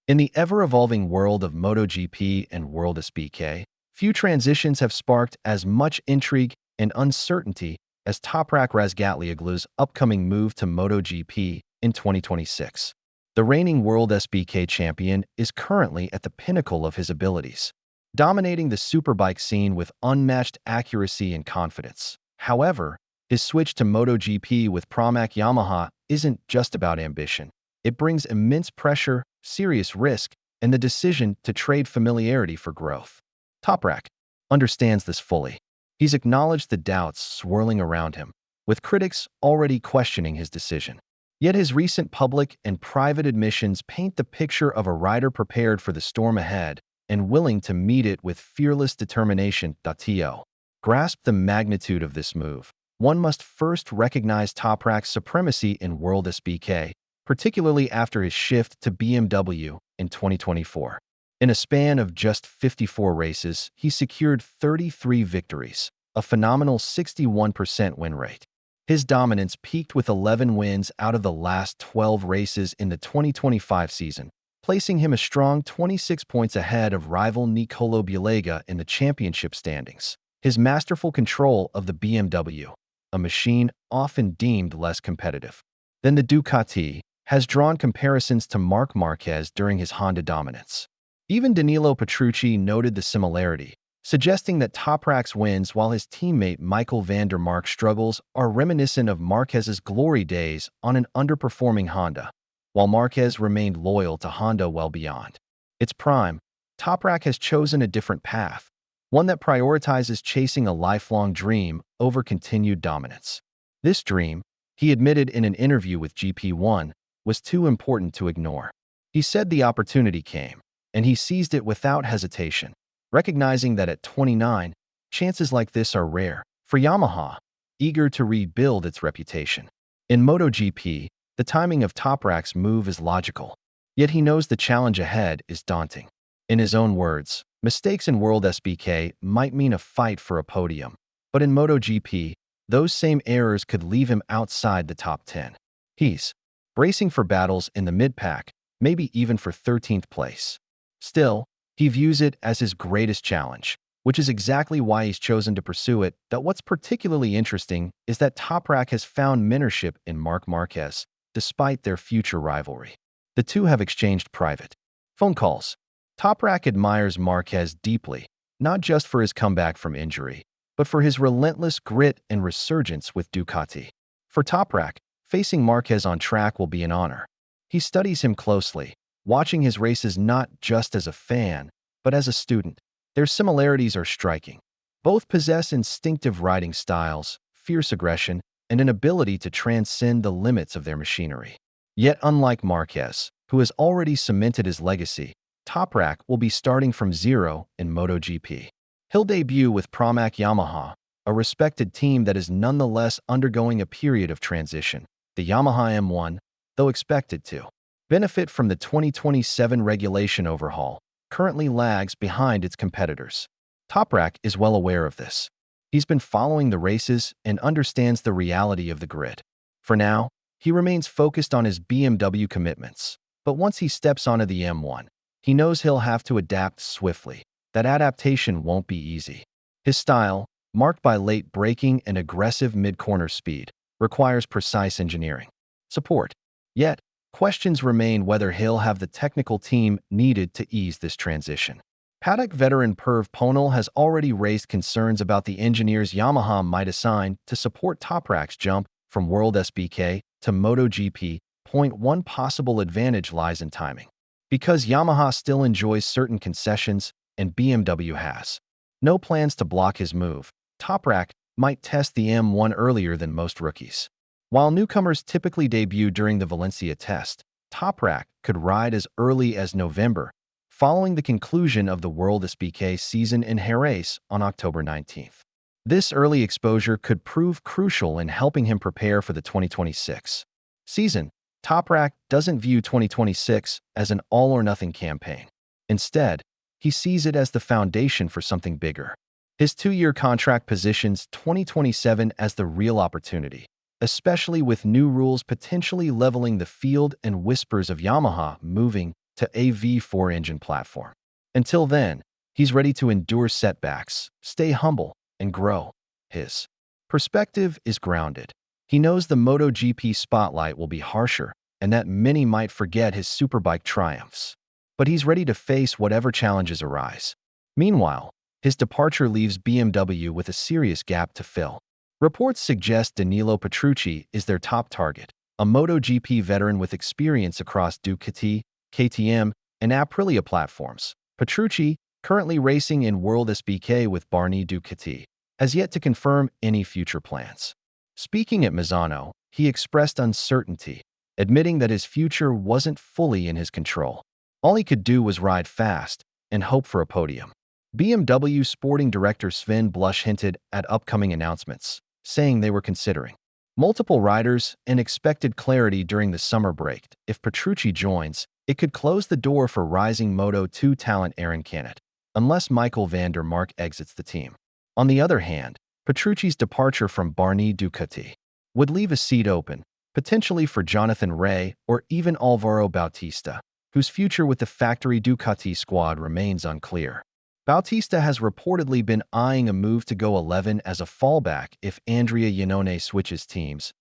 In the ever-evolving world of MotoGP and WorldSBK, few transitions have sparked as much intrigue and uncertainty as Toprak Razgatlıoğlu's upcoming move to MotoGP in 2026. The reigning WorldSBK champion is currently at the pinnacle of his abilities, dominating the Superbike scene with unmatched accuracy and confidence. However, his switch to MotoGP with Pramac Yamaha isn't just about ambition. It brings immense pressure, serious risk, and the decision to trade familiarity for growth. Toprak understands this fully. He's acknowledged the doubts swirling around him, with critics already questioning his decision. Yet his recent public and private admissions paint the picture of a rider prepared for the storm ahead and willing to meet it with fearless determination. To grasp the magnitude of this move, one must first recognize Toprak's supremacy in WorldSBK, particularly after his shift to BMW in 2024. In a span of just 54 races, he secured 33 victories, a phenomenal 61% win rate. His dominance peaked with 11 wins out of the last 12 races in the 2025 season, placing him a strong 26 points ahead of rival Nicolo Bulega in the championship standings. His masterful control of the BMW, a machine often deemed less competitive than the Ducati, has drawn comparisons to Marc Márquez during his Honda dominance. Even Danilo Petrucci noted the similarity, suggesting that Toprak's wins while his teammate Michael van der Mark's struggles are reminiscent of Marquez's glory days on an underperforming Honda, while Marquez remained loyal to Honda well beyond its prime. Toprak has chosen a different path, one that prioritizes chasing a lifelong dream over continued dominance. This dream, he admitted in an interview with GP1, was too important to ignore. He said the opportunity came, and he seized it without hesitation, recognizing that at 29, chances like this are rare. For Yamaha, eager to rebuild its reputation in MotoGP, the timing of Toprak's move is logical, yet he knows the challenge ahead is daunting. In his own words, mistakes in WorldSBK might mean a fight for a podium, but in MotoGP, those same errors could leave him outside the top 10. He's bracing for battles in the mid-pack, maybe even for 13th place. Still, he views it as his greatest challenge, which is exactly why he's chosen to pursue it. What's particularly interesting is that Toprak has found mentorship in Marc Márquez, despite their future rivalry. The two have exchanged private phone calls. Toprak admires Márquez deeply, not just for his comeback from injury, but for his relentless grit and resurgence with Ducati. For Toprak, facing Márquez on track will be an honor. He studies him closely, watching his races not just as a fan, but as a student. Their similarities are striking. Both possess instinctive riding styles, fierce aggression, and an ability to transcend the limits of their machinery. Yet unlike Márquez, who has already cemented his legacy, Toprak will be starting from zero in MotoGP. He'll debut with Pramac Yamaha, a respected team that is nonetheless undergoing a period of transition. The Yamaha M1, though expected to benefit from the 2027 regulation overhaul, currently lags behind its competitors. Toprak is well aware of this. He's been following the races and understands the reality of the grid. For now, he remains focused on his BMW commitments, but once he steps onto the M1, he knows he'll have to adapt swiftly. That adaptation won't be easy. His style, marked by late braking and aggressive mid-corner speed, requires precise engineering support. Yet, questions remain whether he'll have the technical team needed to ease this transition. Paddock veteran Perv Ponel has already raised concerns about the engineers Yamaha might assign to support Toprak's jump from WorldSBK to MotoGP. One possible advantage lies in timing. Because Yamaha still enjoys certain concessions and BMW has no plans to block his move, Toprak might test the M1 earlier than most rookies. While newcomers typically debut during the Valencia test, Toprak could ride as early as November, following the conclusion of the WorldSBK season in Jerez on October 19th. This early exposure could prove crucial in helping him prepare for the 2026 season. Toprak doesn't view 2026 as an all-or-nothing campaign. Instead, he sees it as the foundation for something bigger. His 2-year contract positions 2027 as the real opportunity, especially with new rules potentially leveling the field and whispers of Yamaha moving to a V4 engine platform. Until then, he's ready to endure setbacks, stay humble, and grow. His perspective is grounded. He knows the MotoGP spotlight will be harsher and that many might forget his Superbike triumphs. But he's ready to face whatever challenges arise. Meanwhile, his departure leaves BMW with a serious gap to fill. Reports suggest Danilo Petrucci is their top target, a MotoGP veteran with experience across Ducati, KTM, and Aprilia platforms. Petrucci, currently racing in WorldSBK with Barni Ducati, has yet to confirm any future plans. Speaking at Misano, he expressed uncertainty, admitting that his future wasn't fully in his control. All he could do was ride fast and hope for a podium. BMW sporting director Sven Blush hinted at upcoming announcements, saying they were considering multiple riders and expected clarity during the summer break. If Petrucci joins, it could close the door for rising Moto2 talent Aaron Canet, unless Michael van der Mark exits the team. On the other hand, Petrucci's departure from Barni Ducati would leave a seat open, potentially for Jonathan Rea or even Alvaro Bautista, whose future with the factory Ducati squad remains unclear. Bautista has reportedly been eyeing a move to go 11 as a fallback if Andrea Iannone switches teams.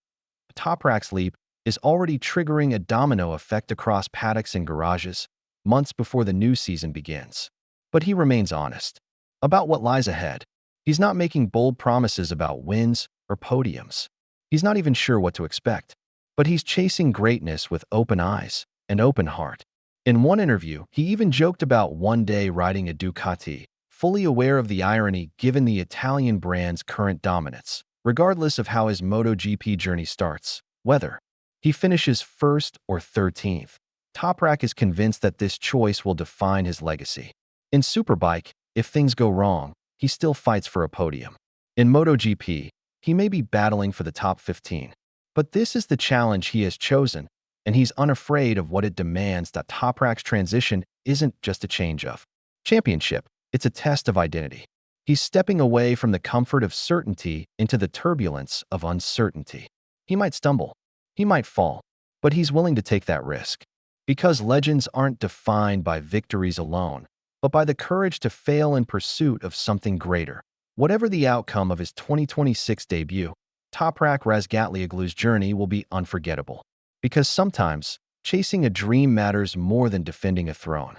Toprak's leap is already triggering a domino effect across paddocks and garages, months before the new season begins. But he remains honest about what lies ahead. He's not making bold promises about wins or podiums. He's not even sure what to expect, but he's chasing greatness with open eyes and open heart. In one interview, he even joked about one day riding a Ducati, fully aware of the irony given the Italian brand's current dominance, regardless of how his MotoGP journey starts. Whether he finishes first or 13th, Toprak is convinced that this choice will define his legacy. In Superbike, if things go wrong, he still fights for a podium. In MotoGP, he may be battling for the top 15. But this is the challenge he has chosen, and he's unafraid of what it demands. That Toprak's transition isn't just a change of championship, it's a test of identity. He's stepping away from the comfort of certainty into the turbulence of uncertainty. He might stumble, he might fall, but he's willing to take that risk. Because legends aren't defined by victories alone, but by the courage to fail in pursuit of something greater. Whatever the outcome of his 2026 debut, Toprak Razgatlıoğlu's journey will be unforgettable. Because sometimes, chasing a dream matters more than defending a throne.